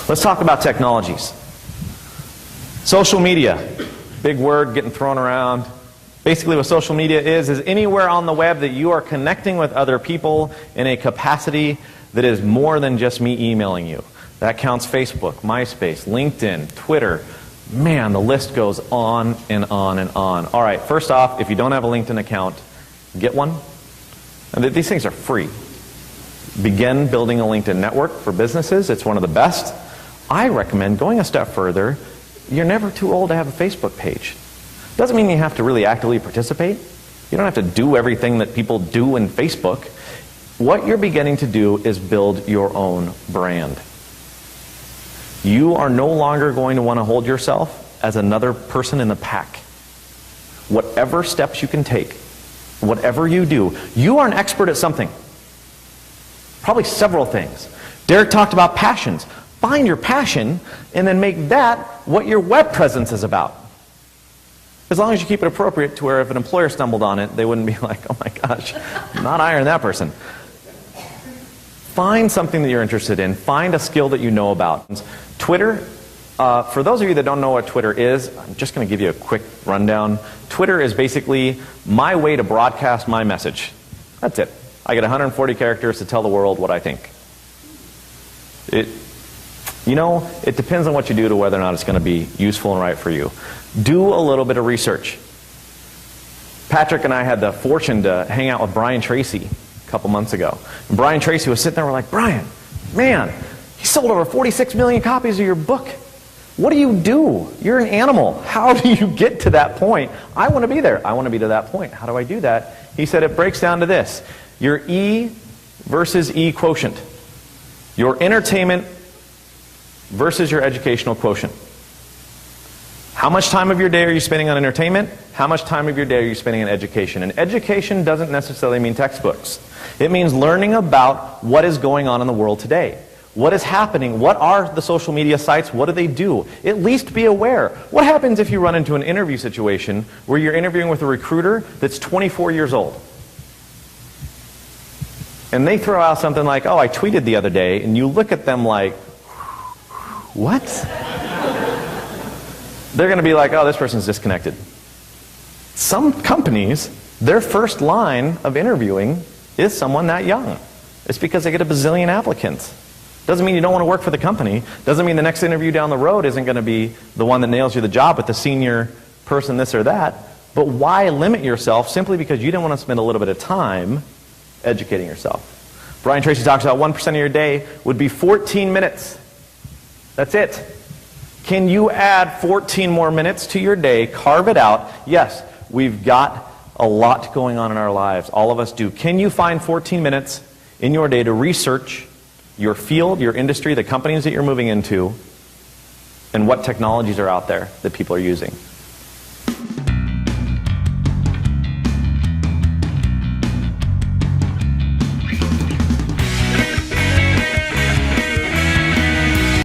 Let's talk about technologies. Social media, big word getting thrown around. Basically what social media is anywhere on the web that you are connecting with other people in a capacity that is more than just me emailing you. That counts Facebook, MySpace, LinkedIn, Twitter. Man, the list goes on and on and on. All right, first off, if you don't have a LinkedIn account, get one. And these things are free. Begin building a LinkedIn network for businesses. It's one of the best. I recommend going a step further. You're never too old to have a Facebook page. Doesn't mean you have to really actively participate. You don't have to do everything that people do in Facebook. What you're beginning to do is build your own brand. You are no longer going to want to hold yourself as another person in the pack. Whatever steps you can take, whatever you do, you are an expert at something. Probably several things. Derek talked about passions. Find your passion and then make that what your web presence is about. As long as you keep it appropriate to where if an employer stumbled on it, they wouldn't be like, oh my gosh, I'm not hiring that person. Find something that you're interested in. Find a skill that you know about. Twitter, for those of you that don't know what Twitter is, I'm just going to give you a quick rundown. Twitter is basically my way to broadcast my message. That's it. I get 140 characters to tell the world what I think. It depends on what you do to whether or not it's going to be useful and right for you. Do a little bit of research. Patrick and I had the fortune to hang out with Brian Tracy a couple months ago. And Brian Tracy was sitting there, we're like, Brian, man, he sold over 46 million copies of your book. What do you do? You're an animal. How do you get to that point? I want to be there. I want to be to that point. How do I do that? He said it breaks down to this. Your E versus E quotient. Your entertainment versus your educational quotient. How much time of your day are you spending on entertainment? How much time of your day are you spending on education? And education doesn't necessarily mean textbooks. It means learning about what is going on in the world today. What is happening? What are the social media sites? What do they do? At least be aware. What happens if you run into an interview situation where you're interviewing with a recruiter that's 24 years old? And they throw out something like, oh, I tweeted the other day, and you look at them like, what? They're going to be like, oh, this person's disconnected. Some companies, their first line of interviewing is someone that young. It's because they get a bazillion applicants. Doesn't mean you don't want to work for the company. Doesn't mean the next interview down the road isn't going to be the one that nails you the job with the senior person, this or that. But why limit yourself simply because you don't want to spend a little bit of time educating yourself? Brian Tracy talks about 1% of your day would be 14 minutes. That's it. Can you add 14 more minutes to your day, carve it out? Yes, we've got a lot going on in our lives. All of us do. Can you find 14 minutes in your day to research your field, your industry, the companies that you're moving into, and what technologies are out there that people are using?